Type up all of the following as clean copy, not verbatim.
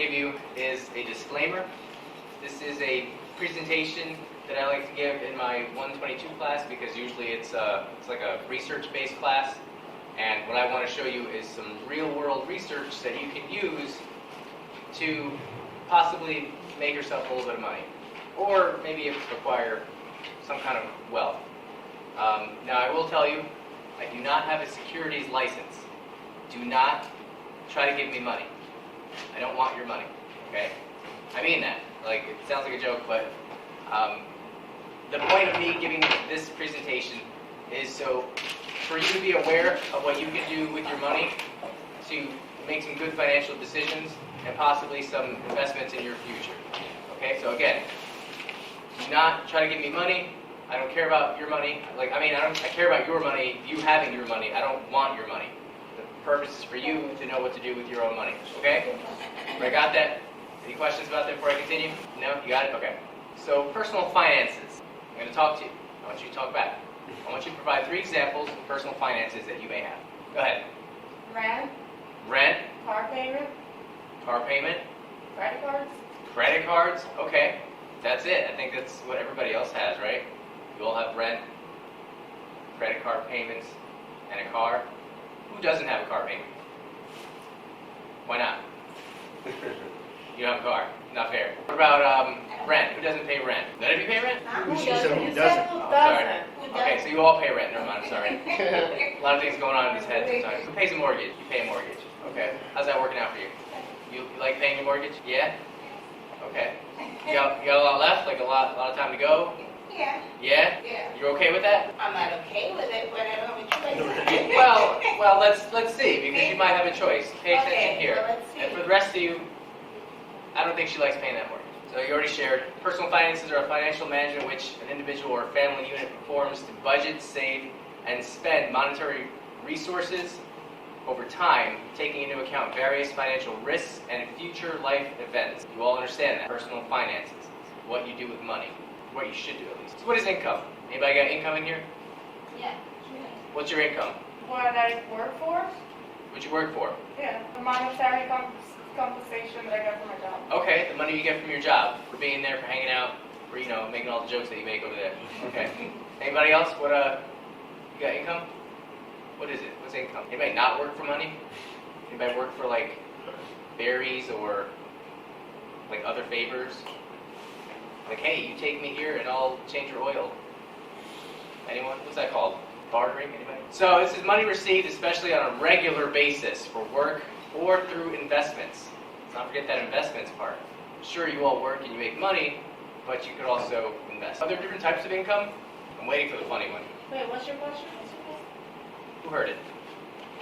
give you is a disclaimer. This is a presentation that I like to give in my 122 class because usually it's like a research-based class. And what I want to show you is some real-world research that you can use to possibly make yourself a little bit of money, or maybe acquire some kind of wealth. Now, I will tell you, I do not have a securities license. Do not try to give me money. I don't want your money, okay? I mean that. Like, it sounds like a joke, but the point of me giving this presentation is so for you to be aware of what you can do with your money to make some good financial decisions and possibly some investments in your future. Okay, so again, do not try to give me money. I don't care about your money. I care about your money, you having your money. I don't want your money. The purpose is for you to know what to do with your own money. Okay? I got that? Any questions about that before I continue? No? You got it? Okay. So personal finances. I'm going to talk to you. I want you to talk back. I want you to provide 3 examples of personal finances that you may have. Go ahead. Rent. Rent. Car payment. Car payment. Credit cards. Credit cards. Okay. That's it. I think that's what everybody else has, right? You all have rent, credit card payments, and a car. Who doesn't have a car payment? Why not? You don't have a car. Not fair. What about rent? Who doesn't pay rent? None of you pay rent? Who She said who You doesn't. said who Oh, doesn't. sorry. Who Okay, doesn't? so you all pay rent. Never mind. I'm sorry. A lot of things going on in his head sometimes. Who pays a mortgage? You pay a mortgage. Okay. How's that working out for you? You like paying your mortgage? Yeah? Okay. You got a lot left? Like a lot of time to go? Yeah. Yeah? Yeah. You're okay with that? I'm not okay with it, but I don't have a choice. Well, let's see, because you might have a choice. Pay attention Okay, here. well, let's see. And for the rest of you, I don't think she likes paying that mortgage. So you already shared. Personal finances are a financial management which an individual or family unit performs to budget, save, and spend monetary resources over time, taking into account various financial risks and future life events. You all understand that. Personal finances, what you do with money, what you should do at least. So what is income? Anybody got income in here? Yeah. What's your income? What I work for? What you work for? Yeah. The monetary compensation that I got from my job. Okay, the money you get from your job, for being there, for hanging out, for, making all the jokes that you make over there. Okay. Anybody else? What, you got income? What is it? What's income? Anybody not work for money? Anybody work for, like, berries or, like, other favors? Like, hey, you take me here and I'll change your oil. Anyone? What's that called? Bartering? Anybody? So this is money received especially on a regular basis for work or through investments. Let's not forget that investments part. Sure, you all work and you make money, but you could also invest. Are there different types of income? I'm waiting for the funny one. Wait, what's your question? Who heard it?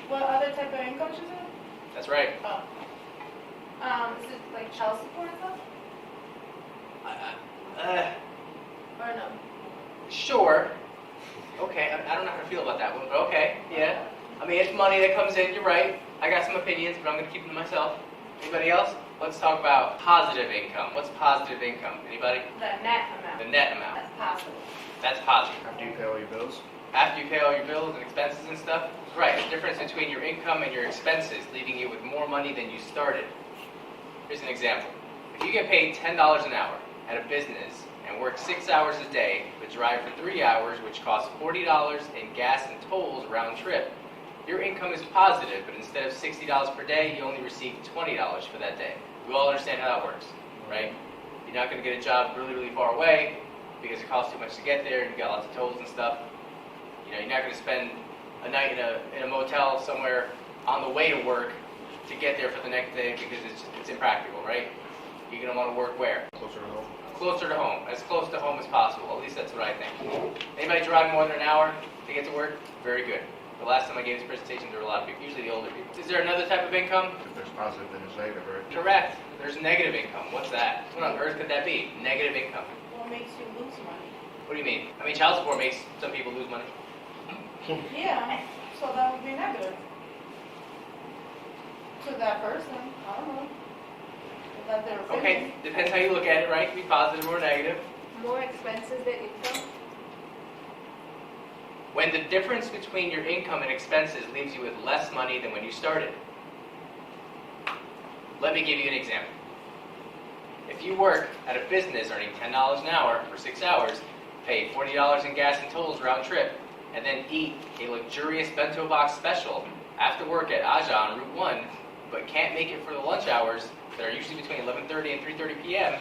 What other type of income is it? That's right. Oh. Is it like child support and stuff? Or no? Sure. Okay, I don't know how to feel about that one, but okay, yeah. I mean, it's money that comes in, you're right. I got some opinions, but I'm going to keep them to myself. Anybody else? Let's talk about positive income. What's positive income? Anybody? The net amount. The net amount. That's possible. That's positive. After you pay all your bills? After you pay all your bills and expenses and stuff? Right, the difference between your income and your expenses, leaving you with more money than you started. Here's an example. If you get paid $10 an hour at a business and work 6 hours a day, but drive for 3 hours, which costs $40 in gas and tolls round trip, your income is positive, but instead of $60 per day, you only receive $20 for that day. We all understand how that works, right? You're not going to get a job really, really far away because it costs too much to get there, and you've got lots of tolls and stuff. You're not going to spend a night in a motel somewhere on the way to work to get there for the next day because it's impractical, right? You're going to want to work where? Closer to home. Closer to home, as close to home as possible. At least that's what I think. Anybody drive more than an hour to get to work? Very good. The last time I gave this presentation, there were a lot of people, usually the older people. Is there another type of income? If there's positive, then there's negative, right? Correct. There's negative income. What's that? What on earth could that be? Negative income. What makes you lose money? What do you mean? I mean, child support makes some people lose money. Yeah, so that would be negative. To that person, I don't know. Is that their opinion? Okay, depends how you look at it, right? Be positive or negative. More expenses than income? When the difference between your income and expenses leaves you with less money than when you started. Let me give you an example. If you work at a business earning $10 an hour for 6 hours, pay $40 in gas and tolls round trip, and then eat a luxurious bento box special after work at Aja on Route 1, but can't make it for the lunch hours that are usually between 11:30 and 3:30 p.m.,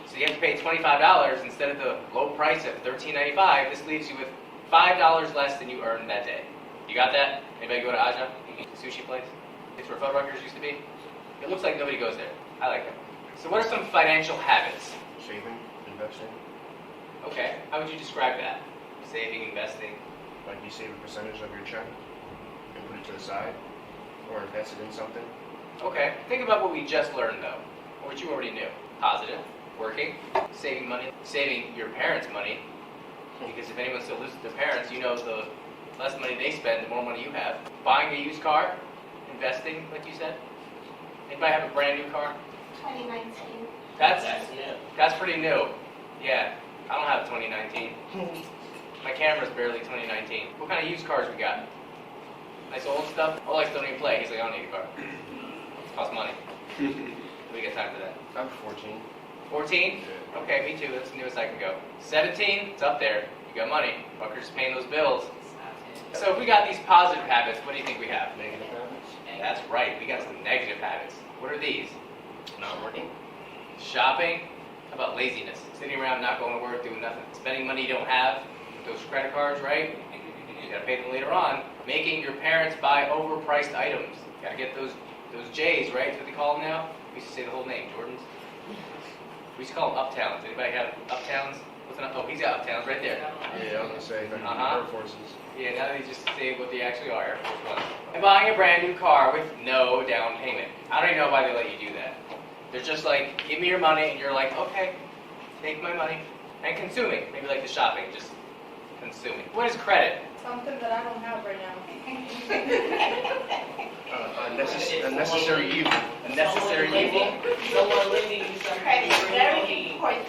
so you have to pay $25 instead of the low price of $13.95, this leaves you with $5 less than you earned that day. You got that? Anybody go to Aja? Sushi place? It's where Fuddruckers used to be? It looks like nobody goes there. I like it. So what are some financial habits? Saving, investing. Okay, how would you describe that? Saving, investing? Like you save a percentage of your check and put it to the side, or invest it in something. Okay, think about what we just learned though, or what you already knew. Positive, working, saving money, saving your parents' money, because if anyone still lives with their parents, you know the less money they spend, the more money you have. Buying a used car, investing, like you said. Anybody have a brand new car? 2019. That's pretty new. Yeah, I don't have 2019. My camera's barely 2019. What kind of used cars we got? Nice old stuff? Alex don't even play. He's like, I don't need a car. It costs money. We got time for that. I'm 14. 14? Yeah. Okay, me too. That's the newest I can go. 17? It's up there. You got money. Fuckers paying those bills. So if we got these positive habits, what do you think we have? Negative habits. That's right. We got some negative habits. What are these? Not working. Shopping. How about laziness? Sitting around not going to work, doing nothing. Spending money you don't have. Those credit cards, right? You gotta pay them later on. Making your parents buy overpriced items. Gotta get those J's, right? That's what they call them now. We used to say the whole name, Jordans. We used to call them Uptowns. Anybody have Uptowns? What's an up? Oh, he's got Uptowns right there. Yeah, I was gonna say Uh-huh. Air Forces. Yeah, now they just say what they actually are, Air Force One. And buying a brand new car with no down payment. I don't even know why they let you do that. They're just like, give me your money, and you're like, okay, take my money. And consuming, maybe like the shopping, just consuming. What is credit? Something that I don't have right now. Unnecessary evil. A necessary evil? Someone living you something. Credit is very important.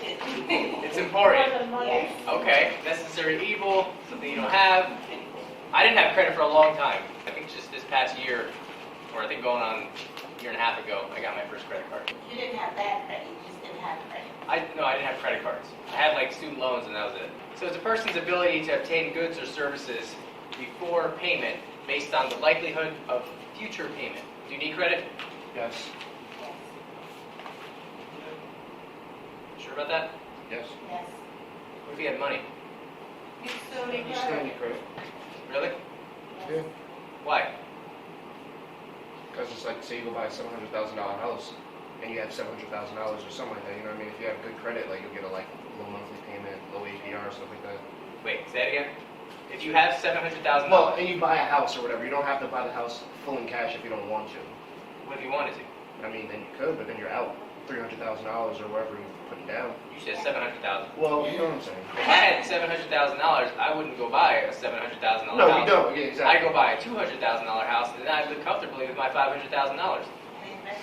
It's important. Yes. Okay, necessary evil, something you don't have. I didn't have credit for a long time. I think just this past year, or I think going on a year and a half ago, I got my first credit card. You didn't have bad credit, you just didn't have credit. No, I didn't have credit cards. I had like student loans and that was it. So it's a person's ability to obtain goods or services before payment based on the likelihood of future payment. Do you need credit? Yes. Yes. Sure about that? Yes. Yes. What if you had money? You still need You still credit? need credit. Really? Yeah. Why? Because it's like, say you go buy a $700,000 house, and you have $700,000 or something like that. You know what I mean? If you have good credit, like you'll get a low monthly payment, low APR, stuff like that. Wait, say it again. If you have $700,000, Well, and you buy a house or whatever, you don't have to buy the house full in cash if you don't want to. what if you wanted to? I mean, then you could, but then you're out $300,000 or whatever you're putting down. You said $700,000. Well, you know what I'm saying. If I had $700,000, I wouldn't go buy a $700,000 house. No, you don't. Yeah, exactly. I go buy a $200,000 house, and then I live comfortably with my $500,000. And invest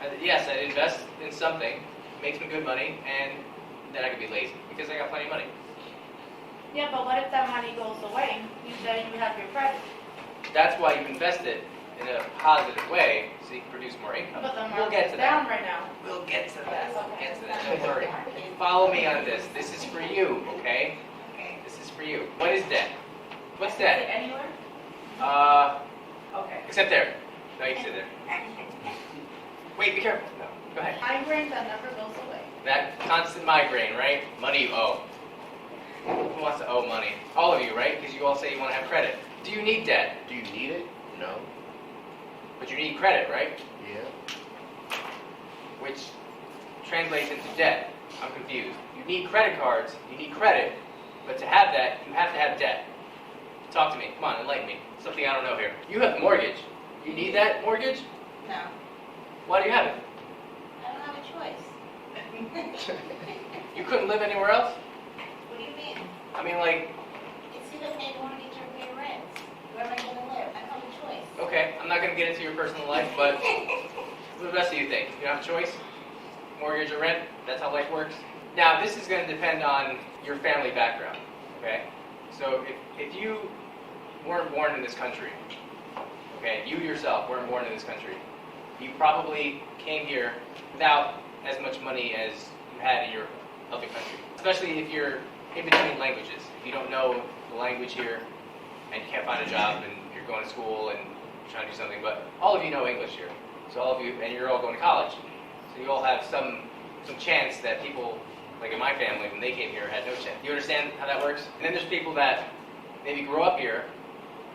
the rest. Yes, I'd invest in something, make some good money, and then I could be lazy because I got plenty of money. Yeah, but what if that money goes away? You said you have your credit. That's why you invest it in a positive way so you can produce more income. But the We'll get market's to down that. right now. We'll get to that. We'll get to that. Don't worry. Follow me on this. This is for you, okay? Okay. This is for you. What is debt? What's Is it debt? anywhere? Okay. Except there. No, you can sit there. Wait, be careful. No, go ahead. Migraine that never goes away. That constant migraine, right? Money you owe. Who wants to owe money? All of you, right? Because you all say you want to have credit. Do you need debt? Do you need it? No. But you need credit, right? Yeah. Which translates into debt. I'm confused. You need credit cards, you need credit, but to have that, you have to have debt. Talk to me. Come on, enlighten me. Something I don't know here. You have mortgage. You need that mortgage? No. Why do you have it? I don't have a choice. You couldn't live anywhere else? What do you mean? I mean, like, It's either pay mortgage or pay rent. Where am I going to live? I don't have a choice. okay, I'm not going to get into your personal life, but what do the rest of you think? You don't have a choice? Mortgage or rent? That's how life works? Now, this is going to depend on your family background, okay? So if you weren't born in this country, okay, you yourself weren't born in this country, you probably came here without as much money as you had in your other country. Especially if you're in between languages. If you don't know the language here and you can't find a job and you're going to school and trying to do something, but all of you know English here. So all of you, and you're all going to college. So you all have some chance that people, like in my family, when they came here, had no chance. You understand how that works? And then there's people that maybe grow up here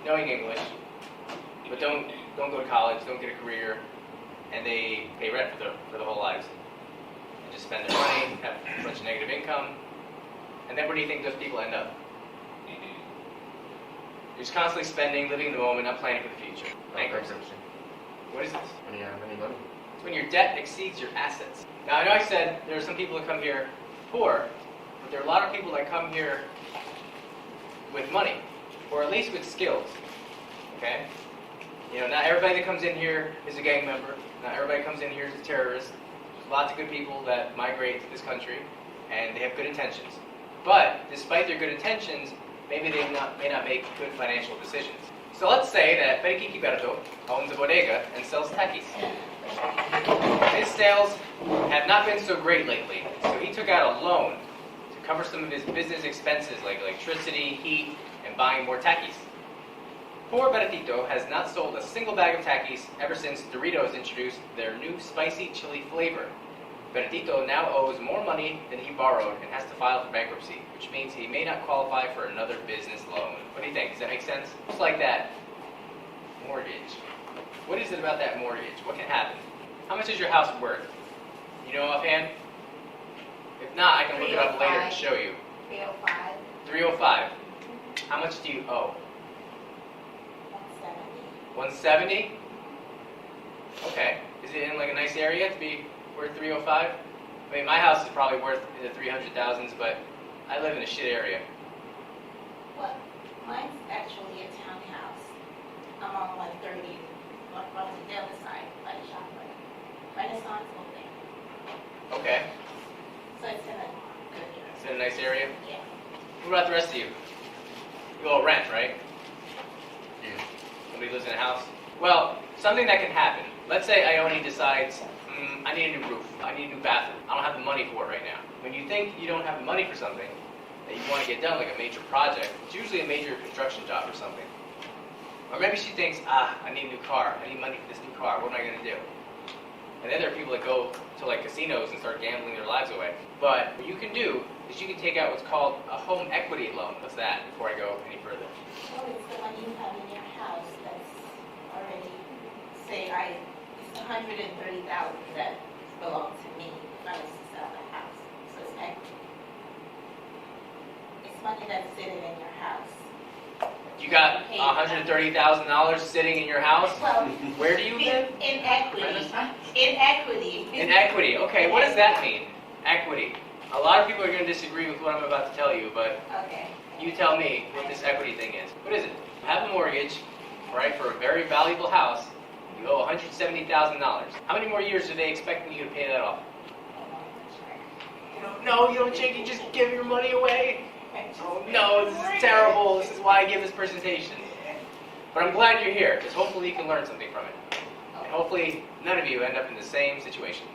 knowing English, but don't go to college, don't get a career, and they pay rent for the whole lives. And just spend their money, have a bunch of negative income, and then where do you think those people end up? You're just constantly spending, living in the moment, not planning for the future. Bankruptcy. What is this? When you have any money. It's when your debt exceeds your assets. Now, I know I said there are some people that come here poor, but there are a lot of people that come here with money, or at least with skills. Okay? You know, not everybody that comes in here is a gang member. Not everybody comes in here is a terrorist. There's lots of good people that migrate to this country, and they have good intentions. But despite their good intentions, maybe they may not make good financial decisions. So let's say that Periqui Kiberto owns a bodega and sells takis. His sales have not been so great lately, so he took out a loan to cover some of his business expenses like electricity, heat, and buying more takis. Poor Beretito has not sold a single bag of takis ever since Doritos introduced their new spicy chili flavor. Beretito now owes more money than he borrowed and has to file for bankruptcy, which means he may not qualify for another business loan. What do you think? Does that make sense? Just like that mortgage. What is it about that mortgage? What can happen? How much is your house worth? You know offhand? If not, I can look it up later and show you. 305, 305. How much do you owe? 170. 170? Okay. Is it in like a nice area to be worth 305? I mean, my house is probably worth in the 300,000s, but I live in a shit area. Well, mine's actually a townhouse. I'm on 130, on the other side, by the ShopRite. Renaissance building. Okay. So it's in a good area. It's in a nice area? Yeah. What about the rest of you? You all rent, right? Yeah. Nobody lives in a house? Well, something that can happen. Let's say Ione decides, I need a new roof. I need a new bathroom. I don't have the money for it right now. When you think you don't have the money for something that you want to get done, like a major project, it's usually a major construction job or something. Or maybe she thinks, I need a new car. I need money for this new car. What am I going to do? And then there are people that go to like casinos and start gambling their lives away. But what you can do is you can take out what's called a home equity loan. What's that? Before I go any further. Well, it's the money you have in your house that's already, say, it's 130,000 that belong to me if I was to sell the house. So it's equity. It's money that's sitting in your house. You got $130,000 sitting in your house? Well, Where do you live? in equity. In equity. In equity. Okay, what does that mean? Equity. A lot of people are going to disagree with what I'm about to tell you, but Okay. you tell me what this equity thing is. What is it? You have a mortgage, right, for a very valuable house. You owe $170,000. How many more years are they expecting you to pay that off? You don't know, you don't check, you just give your money away? Oh no, this is terrible. This is why I give this presentation. But I'm glad you're here, because hopefully you can learn something from it. And hopefully none of you end up in the same situation.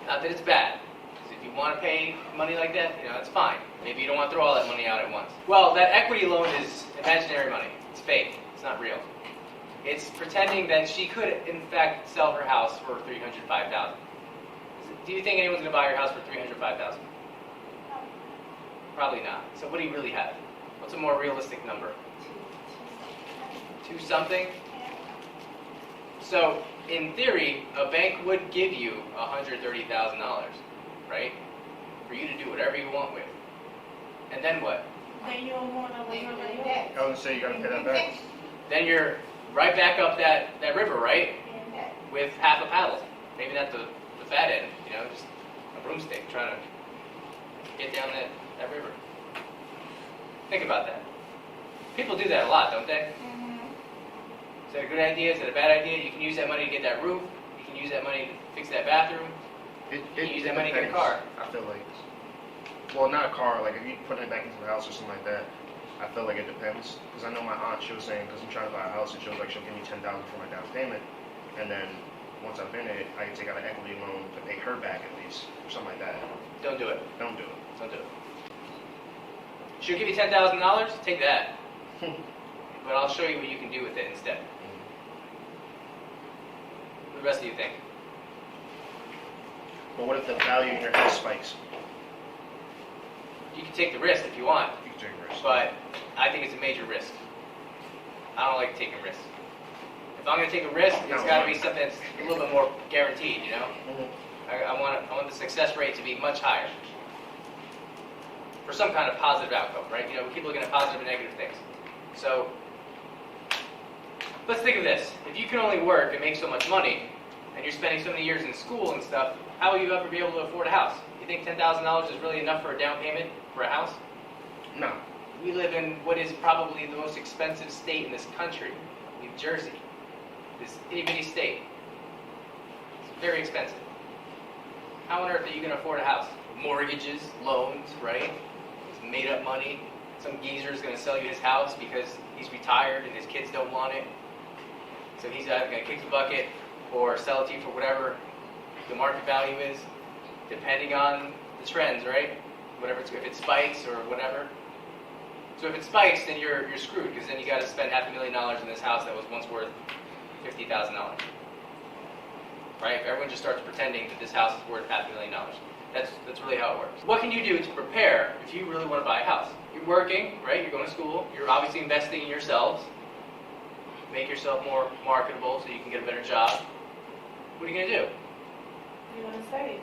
Not that it's bad, because if you want to pay money like that, that's fine. Maybe you don't want to throw all that money out at once. Well, that equity loan is imaginary money. It's fake. It's not real. It's pretending that she could, in fact, sell her house for $305,000. Do you think anyone's going to buy your house for $305,000? Probably not. So what do you really have? What's a more realistic number? 2 something? So, in theory, a bank would give you $130,000, right? For you to do whatever you want with. And then what? Then you're more than what debt. I would say you gotta pay that back. Then you're right back up that river, right? Yeah. With half a paddle. Maybe not the fat end, just a broomstick trying to get down that river. Think about that. People do that a lot, don't they? Is that a good idea? Is that a bad idea? You can use that money to get that roof. You can use that money to fix that bathroom. You can use that money to get a car. I feel like, well, not a car, like if you put it back into the house or something like that, I feel like it depends. Because I know my aunt, she was saying, because I'm trying to buy a house, and she was like, she'll give me $10,000 for my down payment, and then once I'm in it, I can take out an equity loan to pay her back at least, or something like that. Don't do it. Don't do it. Don't do it. She'll give you $10,000, take that. But I'll show you what you can do with it instead. What do the rest of you think? But what if the value in your house spikes? You can take the risk if you want, You can take a risk. but I think it's a major risk. I don't like taking risks. If I'm going to take a risk, it's got to be something that's a little bit more guaranteed, you know? I want the success rate to be much higher. For some kind of positive outcome, right? You know, we keep looking at positive and negative things. So, let's think of this. If you can only work and make so much money, and you're spending so many years in school and stuff, how will you ever be able to afford a house? You think $10,000 is really enough for a down payment for a house? No. We live in what is probably the most expensive state in this country, New Jersey. This itty-bitty state. It's very expensive. How on earth are you going to afford a house? Mortgages, loans, right? It's made-up money. Some geezer is going to sell you his house because he's retired and his kids don't want it. So he's either going to kick the bucket or sell it to you for whatever the market value is, depending on the trends, right? Whatever, if it spikes or whatever. So if it spikes, then you're screwed, because then you got to spend $500,000 in this house that was once worth $50,000. Right? Everyone just starts pretending that this house is worth $500,000. That's really how it works. What can you do to prepare if you really want to buy a house? You're working, right? You're going to school. You're obviously investing in yourselves. Make yourself more marketable so you can get a better job. What are you going to do? You want to save.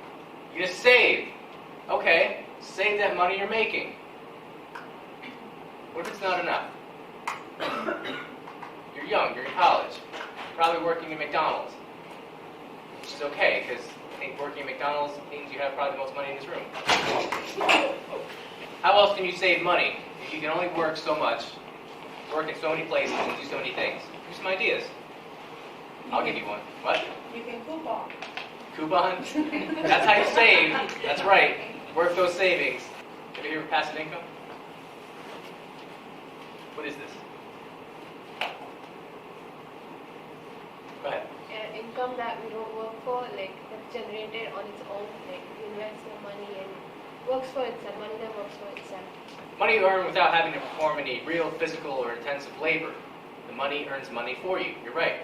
You're going to save. Okay, save that money you're making. What if it's not enough? You're young, you're in college. You're probably working at McDonald's. Which is okay, because I think working at McDonald's means you have probably the most money in this room. How else can you save money if you can only work so much, work in so many places, and do so many things? Here's some ideas. I'll give you one. What? You can coupon. Coupons? That's how you save. That's right. Work those savings. Ever hear of passive income? What is this? Go ahead. Income that we don't work for, like that's generated on its own, like you invest your money and works for itself, money that works for itself. Money you earn without having to perform any real physical or intensive labor. The money earns money for you. You're right.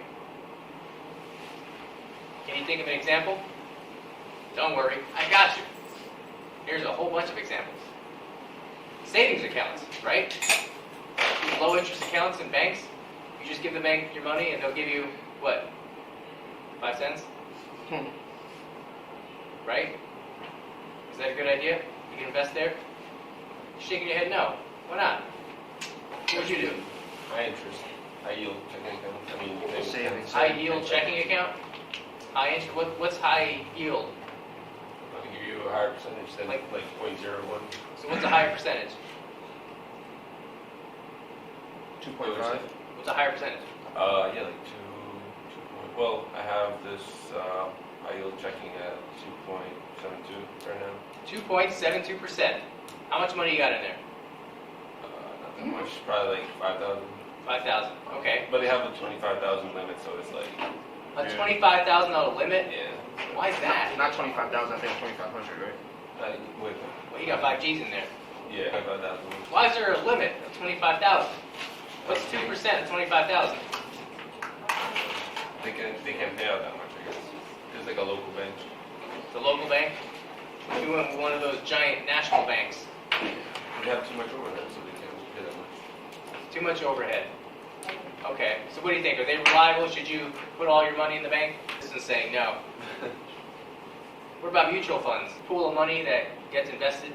Can you think of an example? Don't worry, I got you. Here's a whole bunch of examples. Savings accounts, right? These low interest accounts in banks. You just give the bank your money and they'll give you, what, 5 cents? Right? Is that a good idea? You can invest there? You're shaking your head no. Why not? What would you do? High interest, high yield checking account. I mean, Savings. High yield checking account? High interest? What's high yield? I can give you a higher percentage than like 0.01. So what's a higher percentage? 2.5. What's a higher percentage? Yeah, like 2 point. Well, I have this high yield checking at 2.72 right now. 2.72%. How much money you got in there? Not that much, probably like 5,000. 5,000. Okay. But they have a 25,000 limit, so it's like A $25,000 limit? yeah. Why is that? Not 25,000, I think 2,500, right? With Well, you got 5 G's in there. yeah, 5,000. Why is there a limit of 25,000? What's 2% of 25,000? They can't pay out that much, I guess. It's like a local bank. The local bank? If you went with one of those giant national banks, They have too much overhead, so they can't pay that much. too much overhead. Okay, so what do you think? Are they reliable? Should you put all your money in the bank? This is saying no. What about mutual funds? Pool of money that gets invested.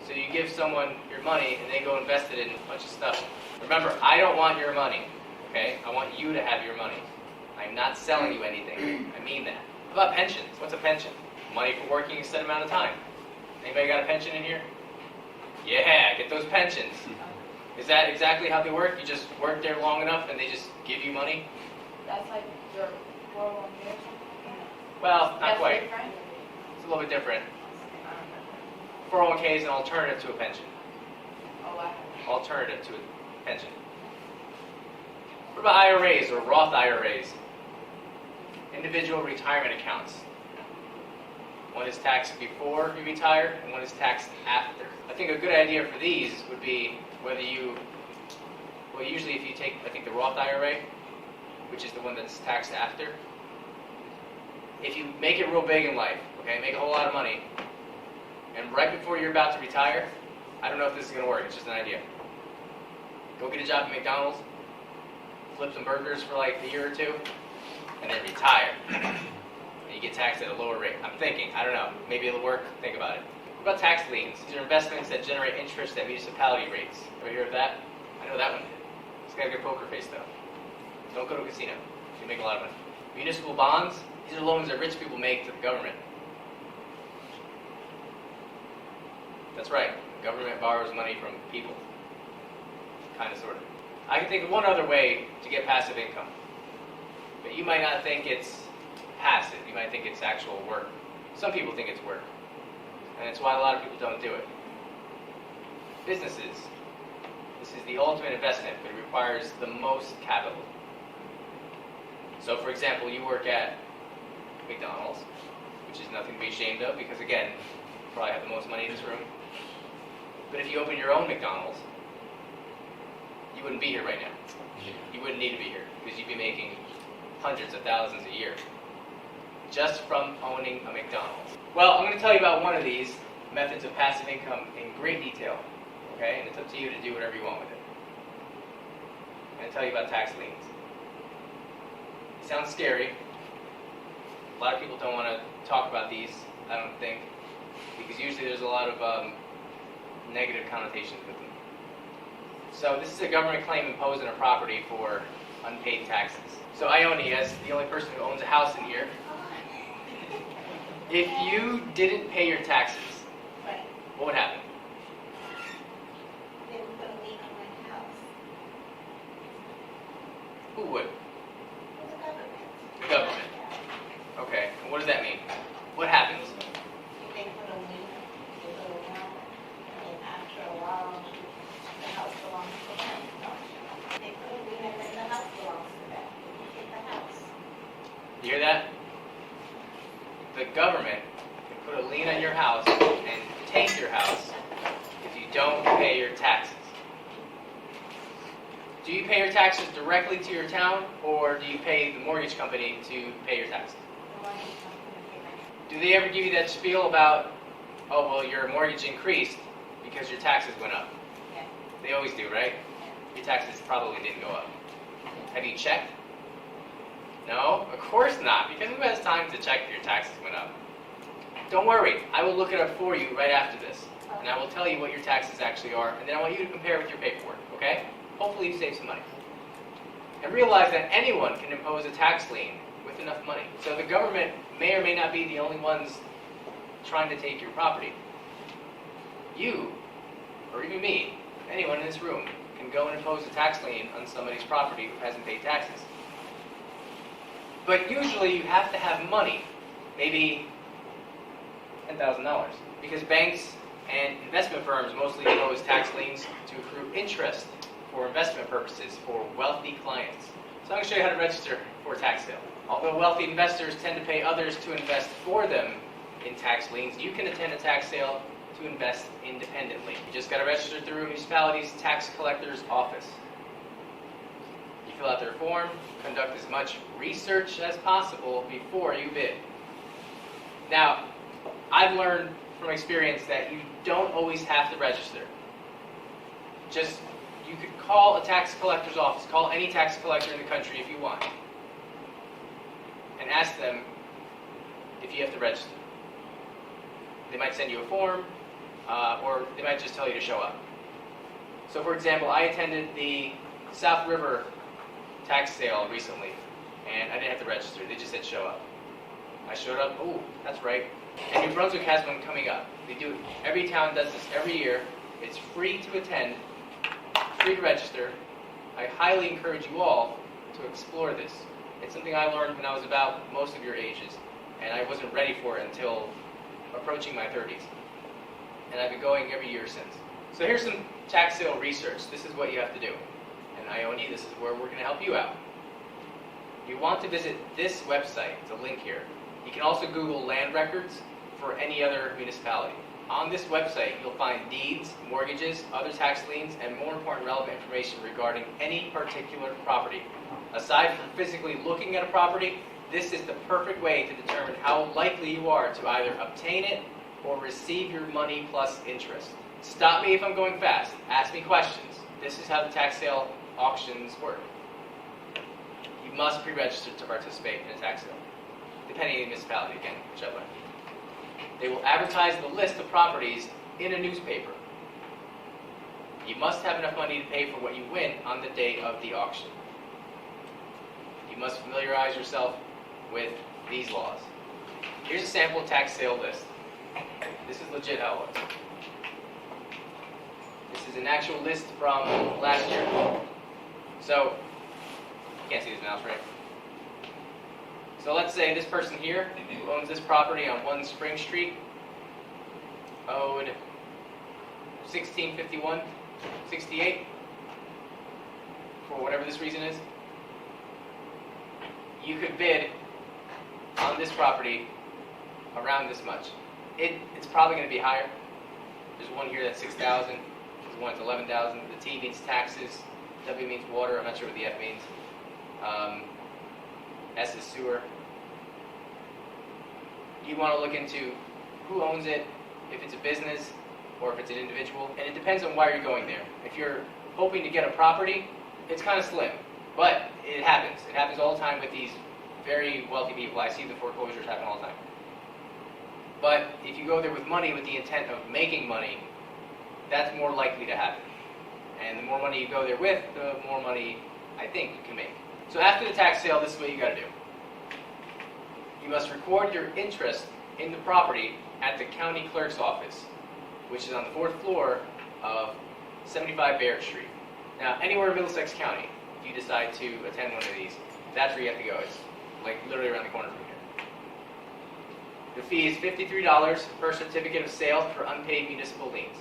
So you give someone your money and they go invest it in a bunch of stuff. Remember, I don't want your money, okay? I want you to have your money. I'm not selling you anything. I mean that. How about pensions? What's a pension? Money for working a set amount of time. Anybody got a pension in here? Yeah, get those pensions. Is that exactly how they work? You just work there long enough and they just give you money? That's like your 401k or something. Well, not That's quite. different? It's a little bit different. 401k is an alternative to a pension. Oh, wow. Alternative to a pension. What about IRAs or Roth IRAs? individual retirement accounts. One is taxed before you retire, and one is taxed after. I think a good idea for these would be whether you, well, usually if you take, I think the Roth IRA, which is the one that's taxed after, if you make it real big in life, okay, make a whole lot of money, and right before you're about to retire, I don't know if this is going to work, it's just an idea. Go get a job at McDonald's, flip some burgers for like a year or two, and then retire. And you get taxed at a lower rate. I'm thinking, I don't know, maybe it'll work, think about it. What about tax liens? These are investments that generate interest at municipality rates. Ever hear of that? I know that one did. It's got a good poker face though. Don't go to a casino. You make a lot of money. Municipal bonds, these are loans that rich people make to the government. That's right, the government borrows money from people. Kind of, sort of. I can think of one other way to get passive income. But you might not think it's passive. You might think it's actual work. Some people think it's work. And it's why a lot of people don't do it. Businesses. This is the ultimate investment, but it requires the most capital. So, for example, you work at McDonald's, which is nothing to be ashamed of, because again, you probably have the most money in this room. But if you open your own McDonald's, you wouldn't be here right now. You wouldn't need to be here, because you'd be making hundreds of thousands a year just from owning a McDonald's. Well, I'm going to tell you about one of these methods of passive income in great detail, okay? And it's up to you to do whatever you want with it. I'm going to tell you about tax liens. It sounds scary. A lot of people don't want to talk about these, I don't think, because usually there's a lot of negative connotations with them. So this is a government claim imposed on a property for unpaid taxes. So Ione, as the only person who owns a house in here, if you didn't pay your taxes, Right. what would happen? They would put a lien on my house. Who would? The government. The government. Yeah. Okay, and what does that mean? What happens? If they put a lien, they put a lien, and after a while, the house belongs to them. They put a lien and then the house belongs to them. They take the house. You hear that? The government can put a lien on your house and take your house if you don't pay your taxes. Do you pay your taxes directly to your town, or do you pay the mortgage company to pay your taxes? The money comes from the government. Do they ever give you that spiel about, oh, well, your mortgage increased because your taxes went up? Yeah. They always do, right? Your taxes probably didn't go up. Have you checked? No? Of course not, because who has time to check if your taxes went up? Don't worry, I will look it up for you right after this. And I will tell you what your taxes actually are, and then I want you to compare with your paperwork, okay? Hopefully you save some money. And realize that anyone can impose a tax lien with enough money. So the government may or may not be the only ones trying to take your property. You, or even me, anyone in this room, can go and impose a tax lien on somebody's property who hasn't paid taxes. But usually you have to have money, maybe $10,000, because banks and investment firms mostly impose tax liens to accrue interest for investment purposes for wealthy clients. So I'm going to show you how to register for a tax sale. Although wealthy investors tend to pay others to invest for them in tax liens, you can attend a tax sale to invest independently. You just got to register through a municipality's tax collector's office. You fill out their form, conduct as much research as possible before you bid. Now, I've learned from experience that you don't always have to register. Just, you could call a tax collector's office, call any tax collector in the country if you want, and ask them if you have to register. They might send you a form, or they might just tell you to show up. So for example, I attended the South River tax sale recently, and I didn't have to register. They just said show up. I showed up. Oh, that's right. And New Brunswick has one coming up. They do. Every town does this every year. It's free to attend, free to register. I highly encourage you all to explore this. It's something I learned when I was about most of your ages, and I wasn't ready for it until approaching my 30s. And I've been going every year since. So here's some tax sale research. This is what you have to do. And Ione, this is where we're going to help you out. you want to visit this website. It's a link here. You can also Google land records for any other municipality. On this website, you'll find deeds, mortgages, other tax liens, and more important relevant information regarding any particular property. Aside from physically looking at a property, this is the perfect way to determine how likely you are to either obtain it or receive your money plus interest. Stop me if I'm going fast. Ask me questions. This is how the tax sale auctions work. You must pre-register to participate in a tax sale, depending on the municipality, again, whichever. They will advertise the list of properties in a newspaper. You must have enough money to pay for what you win on the day of the auction. You must familiarize yourself with these laws. Here's a sample tax sale list. This is legit how it looks. This is an actual list from last year. So, you can't see this mouse, right? So let's say this person here who owns this property on 1 Spring Street owed $16.51.68 for whatever this reason is. You could bid on this property around this much. It's probably going to be higher. There's one here that's $6,000. There's one that's $11,000. The T means taxes. W means water. I'm not sure what the F means. S is sewer. You want to look into who owns it, if it's a business or if it's an individual, and it depends on why you're going there. If you're hoping to get a property, it's kind of slim, but it happens. It happens all the time with these very wealthy people. I see the foreclosures happen all the time. But if you go there with money with the intent of making money, that's more likely to happen. And the more money you go there with, the more money I think you can make. So after the tax sale, this is what you got to do. You must record your interest in the property at the county clerk's office, which is on the 4th floor of 75 Barrett Street. Now, anywhere in Middlesex County, if you decide to attend one of these, that's where you have to go. It's like literally around the corner from here. The fee is $53 per certificate of sale for unpaid municipal liens.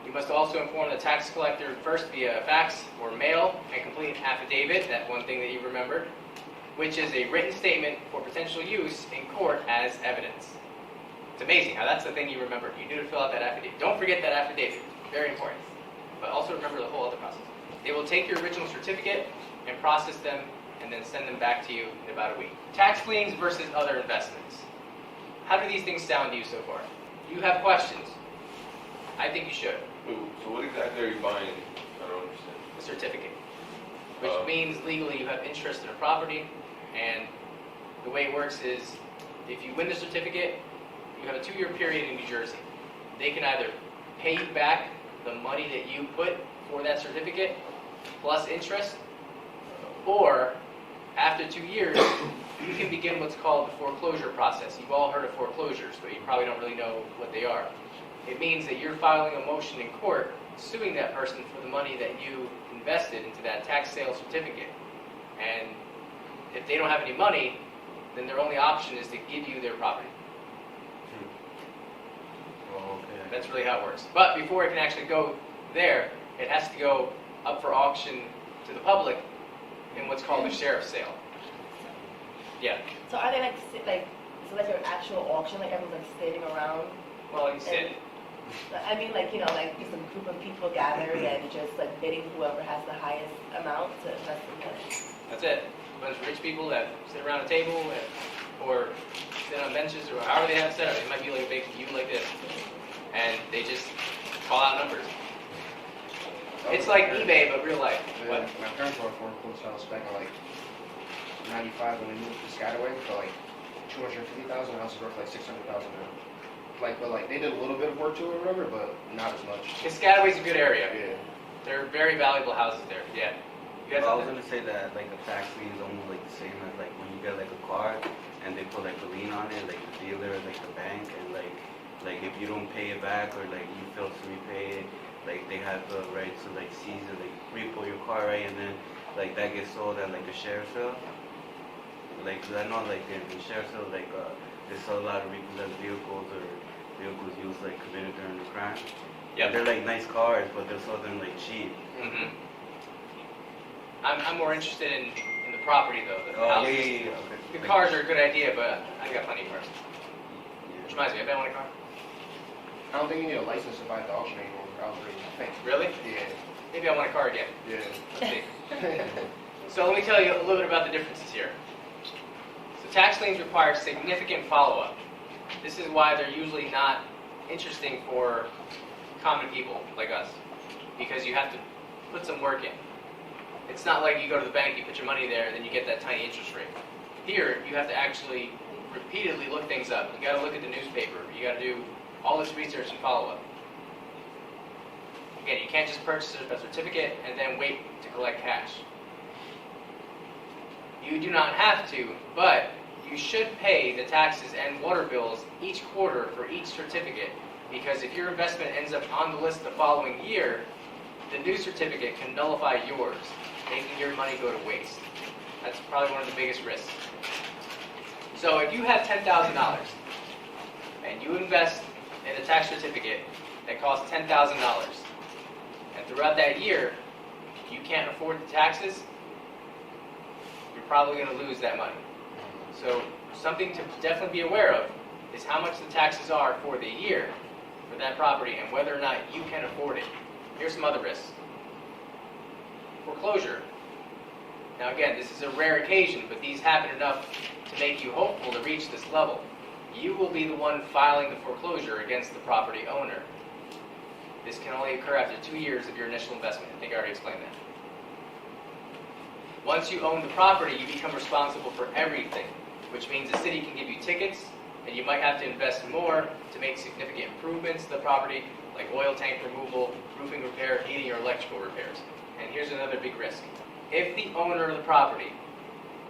You must also inform the tax collector first via fax or mail and complete an affidavit, that one thing that you remembered, which is a written statement for potential use in court as evidence. It's amazing how that's the thing you remembered. You knew to fill out that affidavit. Don't forget that affidavit. Very important. But also remember the whole other process. They will take your original certificate and process them and then send them back to you in about a week. Tax liens versus other investments. How do these things sound to you so far? Do you have questions? I think you should. So what exactly are you buying? I don't understand. A certificate, which means legally you have interest in a property, and the way it works is if you win the certificate, you have a 2-year period in New Jersey. They can either pay you back the money that you put for that certificate plus interest, or after 2 years, you can begin what's called the foreclosure process. You've all heard of foreclosures, but you probably don't really know what they are. It means that you're filing a motion in court suing that person for the money that you invested into that tax sale certificate. And if they don't have any money, then their only option is to give you their property. Okay. That's really how it works. But before it can actually go there, it has to go up for auction to the public in what's called a sheriff's sale. Yeah. So are they so like an actual auction, like everyone's like standing around? Well, you said, I mean, like, you know, like just a group of people gathered and just like bidding whoever has the highest amount to invest in money. that's it. A bunch of rich people that sit around a table or sit on benches or however they have it set up. It might be like a big view like this. And they just call out numbers. It's like eBay, but real life. What? My parents were foreclosed house back in like 95 when we moved to Piscataway for like $250,000. The house is worth like $600,000 now. But they did a little bit of work to it or whatever, but not as much. Piscataway's a good area. Yeah. They're very valuable houses there. Yeah. You guys I know was gonna say that like a tax lien is almost like the same as like when you get like a car and they put like a lien on it, like the dealer, like the bank, and like if you don't pay it back or like you fail to repay it, like they have the right to like seize it, like repo your car, right, and then like that gets sold at like a sheriff's sale. Like, 'cause I know like in sheriff's sale, like they sell a lot of repossessed vehicles or vehicles used like committed during the crime. Yep. They're like nice cars, but they'll sell them like cheap. Mm-hmm. I'm more interested in the property though, the Oh, yeah, houses. yeah, yeah, okay. The cars are a good idea, but I got plenty of cars. Which Yeah. reminds me, I bet I want a car. I don't think you need a license to buy at the auction anymore. I think. Really? Yeah. Maybe I want a car again. Yeah. Let's see. So let me tell you a little bit about the differences here. So tax liens require significant follow-up. This is why they're usually not interesting for common people like us, because you have to put some work in. It's not like you go to the bank, you put your money there, and then you get that tiny interest rate. Here, you have to actually repeatedly look things up. You got to look at the newspaper. You got to do all this research and follow-up. Again, you can't just purchase a certificate and then wait to collect cash. You do not have to, but you should pay the taxes and water bills each quarter for each certificate, because if your investment ends up on the list the following year, the new certificate can nullify yours, making your money go to waste. That's probably one of the biggest risks. So if you have $10,000 and you invest in a tax certificate that costs $10,000, and throughout that year you can't afford the taxes, you're probably going to lose that money. So something to definitely be aware of is how much the taxes are for the year for that property and whether or not you can afford it. Here's some other risks. Foreclosure. Now again, this is a rare occasion, but these happen enough to make you hopeful to reach this level. You will be the one filing the foreclosure against the property owner. This can only occur after 2 years of your initial investment. I think I already explained that. Once you own the property, you become responsible for everything, which means the city can give you tickets, and you might have to invest more to make significant improvements to the property, like oil tank removal, roofing repair, heating, or electrical repairs. And here's another big risk. If the owner of the property,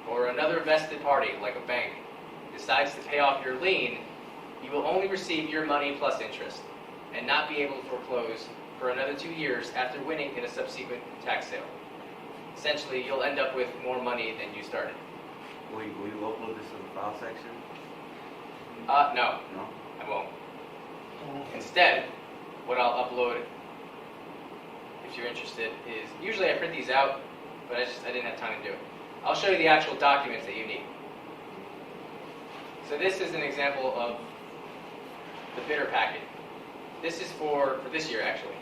or another vested party, like a bank, decides to pay off your lien, you will only receive your money plus interest, and not be able to foreclose for another 2 years after winning in a subsequent tax sale. Essentially, you'll end up with more money than you started. Will you upload this to the file section? No, No? I won't. Instead, what I'll upload, if you're interested, is usually I print these out, but I didn't have time to do it. I'll show you the actual documents that you need. So this is an example of the bidder packet. This is for this year, actually.